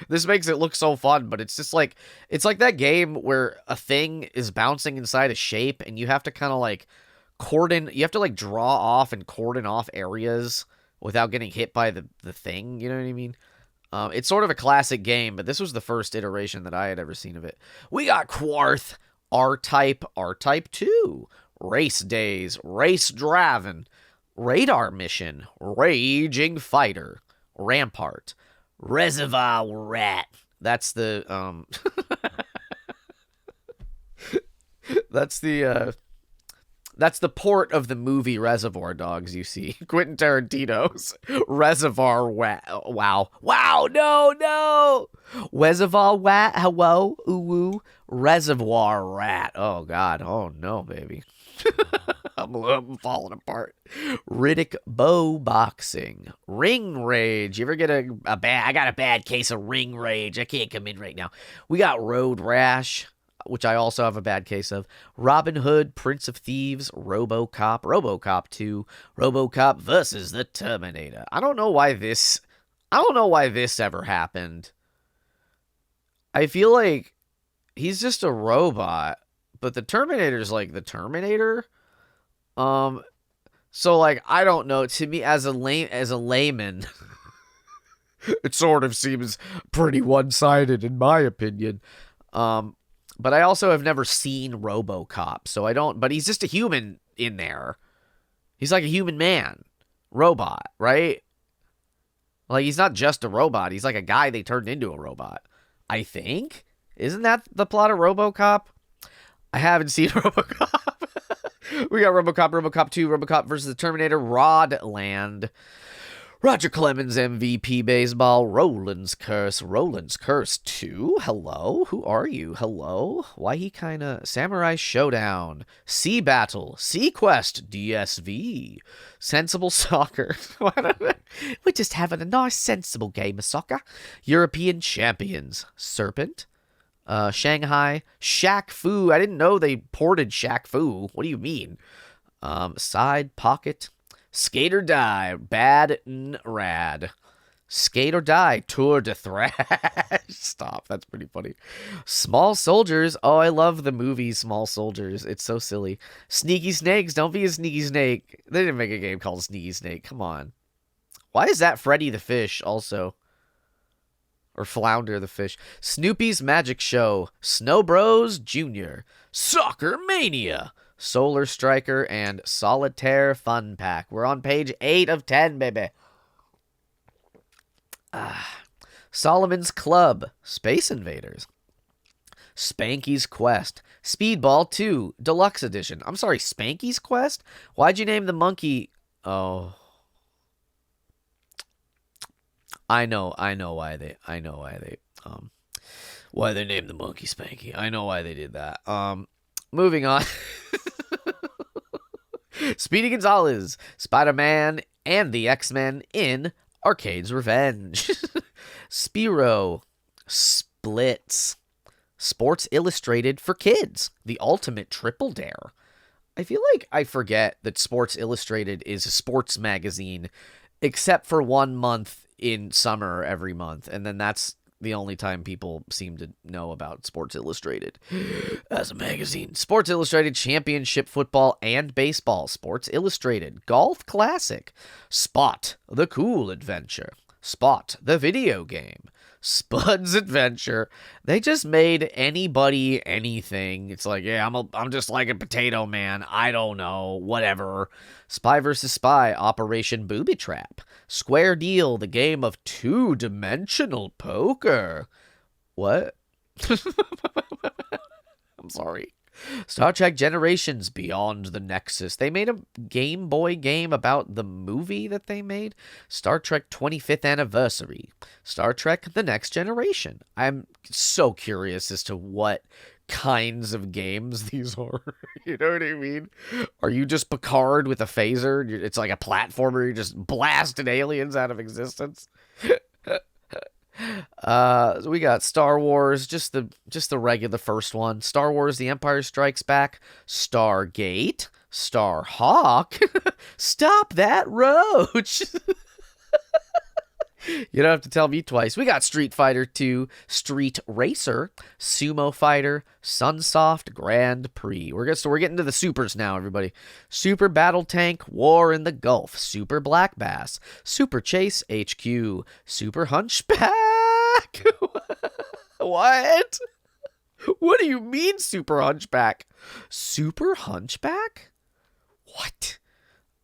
This makes it look so fun, but it's just like it's like that game where a thing is bouncing inside a shape and you have to kind of like you have to like draw off and cordon off areas without getting hit by the thing, you know what I mean? It's sort of a classic game, but this was the first iteration that I had ever seen of it. We got Quarth, R-Type, R-Type 2, Race Days, Race Draven, Radar Mission, Raging Fighter, Rampart, Reservoir Rat. That's the that's the that's the port of the movie Reservoir Dogs, you see. Quentin Tarantino's Reservoir Wow. Wow, no. Reservoir hello, ooh, Reservoir Rat. Oh, God. Oh, no, baby. I'm falling apart. Riddick Bow Boxing. Ring Rage. You ever get I got a bad case of Ring Rage. I can't come in right now. We got Road Rash, which I also have a bad case of. Robin Hood, Prince of Thieves, RoboCop 2, RoboCop versus the Terminator. I don't know why this ever happened. I feel like he's just a robot, but the Terminator's like the Terminator. So like I don't know. To me, as a layman, it sort of seems pretty one-sided in my opinion. But I also have never seen RoboCop, so I don't. But he's just a human in there. He's like a human man, robot, right? Like he's not just a robot. He's like a guy they turned into a robot. I think. Isn't that the plot of RoboCop? I haven't seen RoboCop. We got RoboCop 2, RoboCop versus the Terminator, Rodland, Roger Clemens MVP Baseball, Roland's Curse 2, hello, who are you, hello, why he kinda, Samurai Showdown, Sea Battle, Sea Quest, DSV, Sensible Soccer, we're just having a nice sensible game of soccer, European Champions, Serpent, Shanghai, Shaq Fu. I didn't know they ported Shaq Fu. What do you mean? Side Pocket, Skate or Die, Bad and Rad, Skate or Die, Tour de Thrash. Stop, that's pretty funny. Small Soldiers. Oh, I love the movie Small Soldiers. It's so silly. Sneaky Snakes. Don't be a sneaky snake. They didn't make a game called Sneaky Snake. Come on. Why is that Freddy the Fish also? Or Flounder the Fish. Snoopy's Magic Show. Snow Bros Jr. Soccer Mania. Solar Striker and Solitaire Fun Pack. We're on page 8 of 10, baby. Solomon's Club. Space Invaders. Spanky's Quest. Speedball 2. Deluxe Edition. I'm sorry, Spanky's Quest? Why'd you name the monkey... Oh... I know why they named the monkey Spanky. I know why they did that. Moving on. Speedy Gonzalez, Spider-Man, and the X-Men in Arcade's Revenge. Spiro, Splits, Sports Illustrated for Kids, the ultimate triple dare. I feel like I forget that Sports Illustrated is a sports magazine, except for 1 month in summer every month, and then that's the only time people seem to know about Sports Illustrated as a magazine. Sports Illustrated Championship Football and Baseball. Sports Illustrated Golf Classic. Spot the Cool Adventure. Spot the Video Game. Spud's Adventure. They just made anybody anything. It's like, yeah, I'm just like a potato man. I don't know. Whatever. Spy vs. Spy. Operation Booby Trap. Square Deal. The game of two-dimensional poker. What? I'm sorry. Star Trek Generations Beyond the Nexus. They made a Game Boy game about the movie that they made. Star Trek 25th Anniversary. Star Trek The Next Generation. I'm so curious as to what kinds of games these are. You know what I mean? Are you just Picard with a phaser? It's like a platformer. You're just blasting aliens out of existence. So we got Star Wars, just the regular first one. Star Wars: The Empire Strikes Back, Stargate, Starhawk. Stop that roach. You don't have to tell me twice. We got Street Fighter 2, Street Racer, Sumo Fighter, Sunsoft Grand Prix. We're getting to the supers now, everybody. Super Battle Tank, War in the Gulf, Super Black Bass, Super Chase HQ, Super Hunchback. What? What do you mean, Super Hunchback? Super Hunchback? What?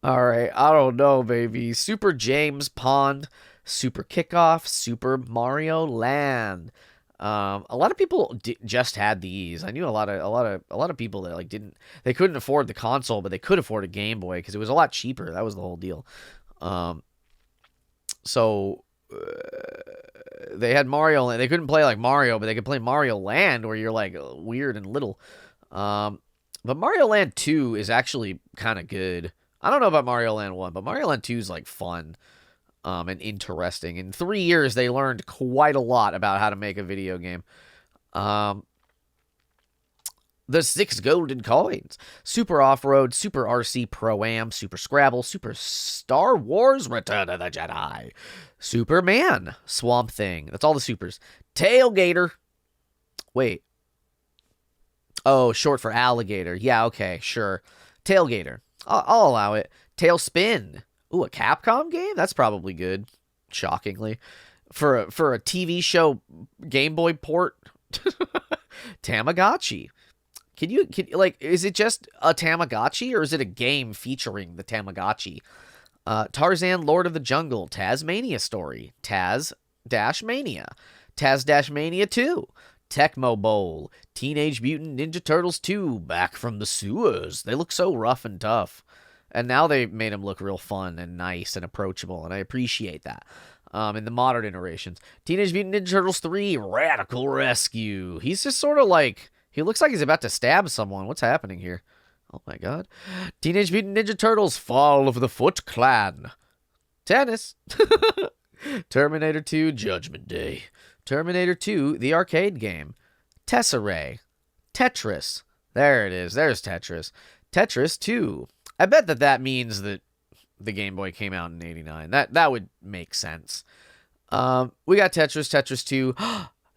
All right, I don't know, baby. Super James Pond, Super Kickoff, Super Mario Land. A lot of people just had these. I knew a lot of people that like they couldn't afford the console, but they could afford a Game Boy because it was a lot cheaper. That was the whole deal. So they had Mario Land. They couldn't play like Mario, but they could play Mario Land where you're like weird and little. But Mario Land 2 is actually kind of good. I don't know about Mario Land 1, but Mario Land 2 is like fun and interesting. In 3 years, they learned quite a lot about how to make a video game. The 6 golden coins. Super Off-Road, Super RC Pro-Am, Super Scrabble, Super Star Wars Return of the Jedi, Superman, Swamp Thing. That's all the supers. Tailgater. Wait. Oh, short for alligator. Yeah, okay, sure. Tailgater. I'll allow it. Tailspin. Ooh, a Capcom game? That's probably good. Shockingly. For a TV show Game Boy port. Tamagotchi. Is it just a Tamagotchi or is it a game featuring the Tamagotchi? Tarzan, Lord of the Jungle, Tasmania Story, Taz-Mania, Taz-Mania 2, Tecmo Bowl, Teenage Mutant Ninja Turtles 2, Back from the Sewers. They look so rough and tough. And now they made them look real fun and nice and approachable, and I appreciate that. In the modern iterations. Teenage Mutant Ninja Turtles 3, Radical Rescue. He's just sort of like, he looks like he's about to stab someone. What's happening here? Oh my god. Teenage Mutant Ninja Turtles, Fall of the Foot Clan. Tennis. Terminator 2, Judgment Day. Terminator 2, the arcade game. Tesserae. Tetris. There it is. There's Tetris. Tetris 2. I bet that means that the Game Boy came out in 89. That would make sense. We got Tetris 2.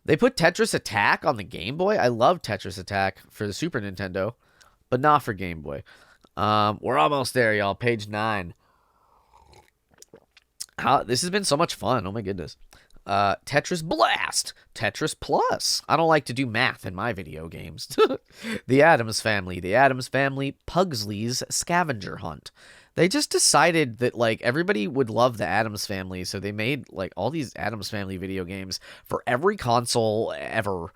They put Tetris Attack on the Game Boy. I love Tetris Attack for the Super Nintendo, but not for Game Boy. We're almost there, y'all. Page 9. This has been so much fun. Oh my goodness. Tetris Blast, Tetris Plus. I don't like to do math in my video games. The Addams Family, Pugsley's Scavenger Hunt. They just decided that like everybody would love the Addams Family, so they made like all these Addams Family video games for every console ever.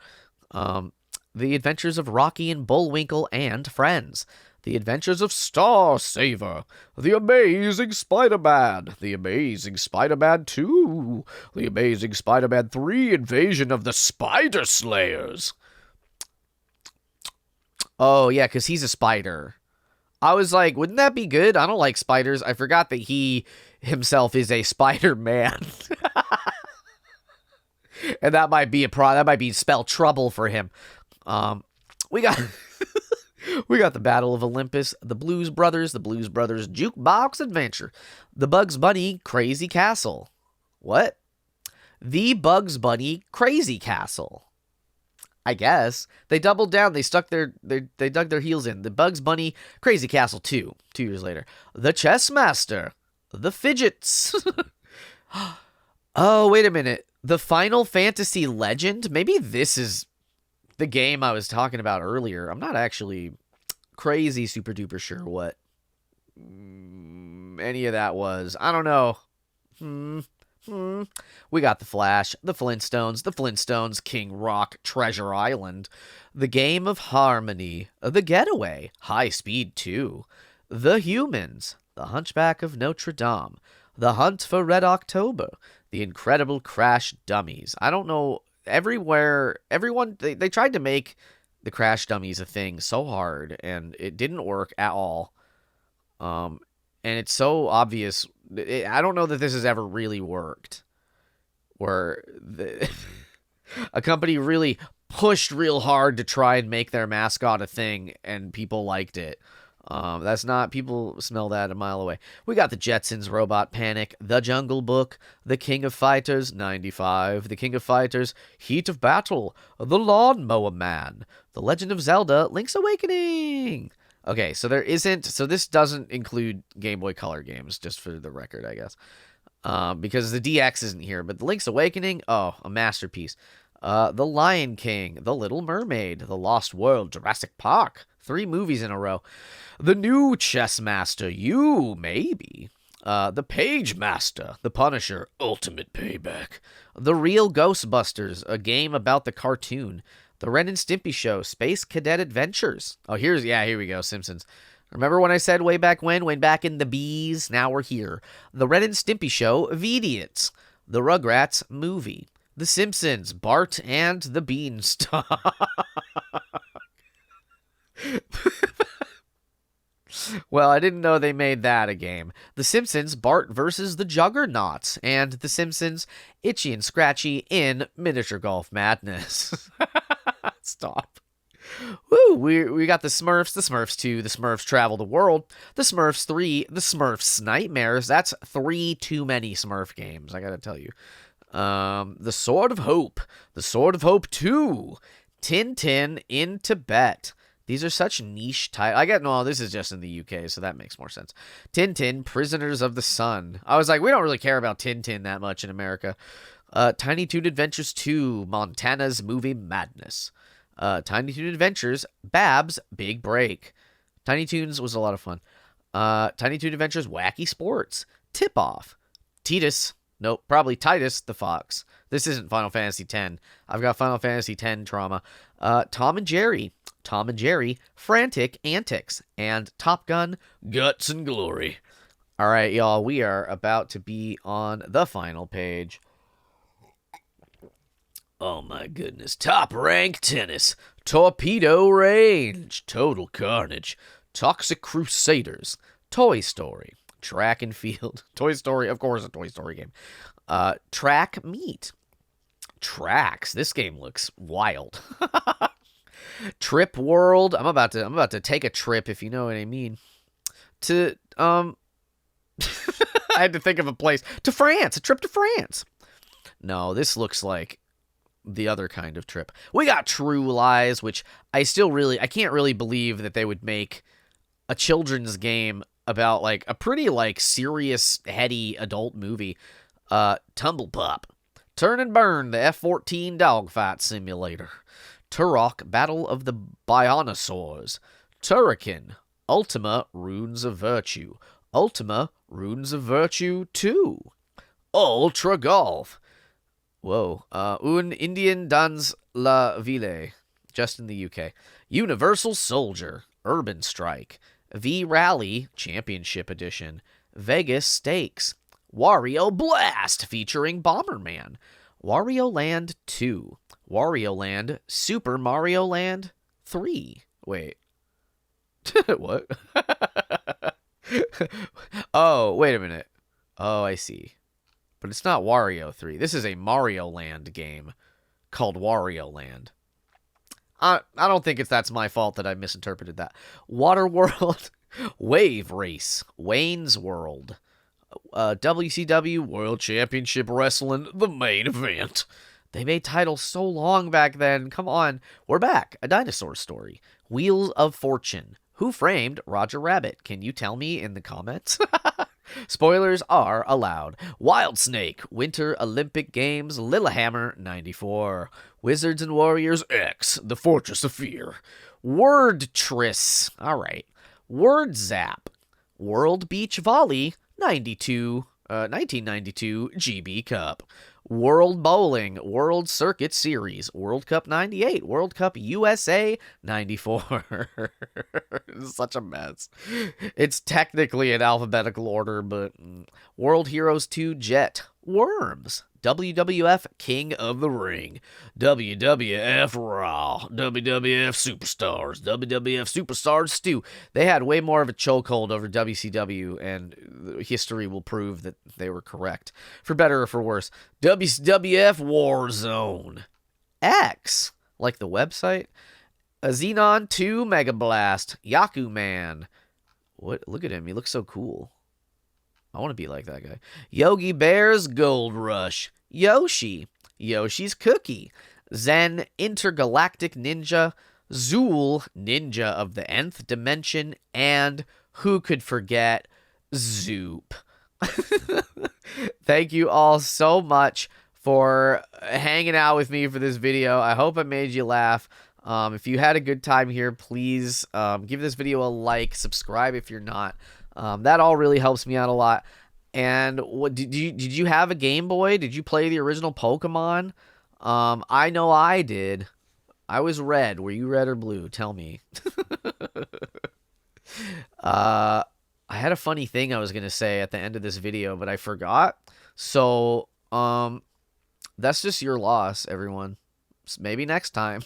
The Adventures of Rocky and Bullwinkle and Friends. The Adventures of Star Saver, The Amazing Spider-Man, The Amazing Spider-Man 2, The Amazing Spider-Man 3, Invasion of the Spider Slayers. Oh, yeah, because he's a spider. I was like, wouldn't that be good? I don't like spiders. I forgot that he himself is a Spider-Man. And that might be that might be spell trouble for him. We got... We got the Battle of Olympus, the Blues Brothers Jukebox Adventure, the Bugs Bunny Crazy Castle. What? The Bugs Bunny Crazy Castle. I guess. They doubled down. They stuck they dug their heels in. The Bugs Bunny Crazy Castle 2 years later. The Chess Master. The Fidgets. Oh, wait a minute. The Final Fantasy Legend? Maybe this is the game I was talking about earlier. I'm not actually crazy super duper sure what any of that was. I don't know. We got the Flash, the Flintstones, King Rock, Treasure Island, the Game of Harmony, the Getaway, High Speed 2, the Humans, the Hunchback of Notre Dame, the Hunt for Red October, the Incredible Crash Dummies. I don't know. Everyone, they tried to make the Crash Dummies a thing so hard, and it didn't work at all. And it's so obvious. I don't know that this has ever really worked, where a company really pushed real hard to try and make their mascot a thing, and people liked it. That's not, people smell that a mile away. We got the Jetsons, Robot Panic, The Jungle Book, The King of Fighters, 95, The King of Fighters, Heat of Battle, The Lawnmower Man, The Legend of Zelda, Link's Awakening. Okay, so this doesn't include Game Boy Color games, just for the record, I guess. Because the DX isn't here, but The Link's Awakening, oh, a masterpiece. The Lion King, The Little Mermaid, The Lost World, Jurassic Park, 3 movies in a row. The New Chess Master, You Maybe. The Page Master, The Punisher, Ultimate Payback. The Real Ghostbusters, a game about the cartoon. The Ren and Stimpy Show, Space Cadet Adventures. Oh, here we go, Simpsons. Remember when I said way back when back in the bees? Now we're here. The Ren and Stimpy Show, Vidiot. The Rugrats movie. The Simpsons, Bart and the Beanstalk. Well, I didn't know they made that a game. The Simpsons, Bart versus the Juggernauts. And The Simpsons, Itchy and Scratchy in Miniature Golf Madness. Stop. Woo, we got the Smurfs 2, the Smurfs Travel the World, the Smurfs 3, the Smurfs Nightmares. That's 3 too many Smurf games, I gotta tell you. The Sword of Hope, the Sword of Hope 2, Tintin in Tibet. These are such niche titles. No, this is just in the UK, so that makes more sense. Tintin, Prisoners of the Sun. I was like, we don't really care about Tintin that much in America. Tiny Toon Adventures 2, Montana's Movie Madness. Tiny Toon Adventures, Babs Big Break. Tiny Toons was a lot of fun. Tiny Toon Adventures, Wacky Sports. Tip Off. Titus. Nope, probably Titus the Fox. This isn't Final Fantasy X. I've got Final Fantasy X trauma. Tom and Jerry. Tom and Jerry, Frantic Antics. And Top Gun, Guts and Glory. All right, y'all, we are about to be on the final page. Oh my goodness. Top Rank Tennis, Torpedo Range, Total Carnage, Toxic Crusaders, Toy Story, Track and Field, Toy Story, of course, a Toy Story game. Track Meet, Tracks. This game looks wild. Trip World. I'm about to take a trip, if you know what I mean. To I had to think of a place. To France. A trip to France. No, this looks like the other kind of trip. We got True Lies, which I can't really believe that they would make a children's game about like a pretty like serious, heady adult movie. Tumble Pop, Turn and Burn, the F-14 dogfight simulator. Turok, Battle of the Bionosaurs. Turrican, Ultima, Runes of Virtue. Ultima, Runes of Virtue 2. Ultra Golf. Whoa. Un Indian dans la ville. Just in the UK. Universal Soldier. Urban Strike. V-Rally, Championship Edition. Vegas Stakes. Wario Blast, featuring Bomberman. Wario Land 2. Wario Land, Super Mario Land 3. Wait. What? Oh, wait a minute. Oh, I see. But it's not Wario 3. This is a Mario Land game called Wario Land. I don't think that's my fault that I misinterpreted that. Waterworld, Wave Race, Wayne's World, WCW World Championship Wrestling, the main event. They made titles so long back then. Come on. We're back. A Dinosaur Story. Wheels of Fortune. Who framed Roger Rabbit? Can you tell me in the comments? Spoilers are allowed. Wild Snake, Winter Olympic Games, Lillehammer, 94. Wizards and Warriors X, The Fortress of Fear. Word Triss. All right. Word Zap. World Beach Volley, 1992 GB Cup. World Bowling, World Circuit Series, World Cup 98, World Cup USA 94. It's such a mess. It's technically in alphabetical order, but World Heroes 2 Jet, Worms, WWF King of the Ring, WWF Raw, WWF Superstars, WWF Superstars 2. They had way more of a chokehold over WCW, and history will prove that they were correct. For better or for worse. WWF Warzone. X, like the website. A Xenon 2 Mega Blast, Yaku Man, What? Look at him. He looks so cool. I want to be like that guy. Yogi Bear's Gold Rush. Yoshi. Yoshi's Cookie. Zen Intergalactic Ninja. Zool, Ninja of the Nth Dimension. And who could forget Zoop? Thank you all so much for hanging out with me for this video. I hope I made you laugh. If you had a good time here, please give this video a like, subscribe if you're not. That all really helps me out a lot. And what did you have a Game Boy? Did you play the original Pokemon? I know I did. I was red. Were you red or blue? Tell me. I had a funny thing I was gonna say at the end of this video, but I forgot. So, that's just your loss, everyone. Maybe next time.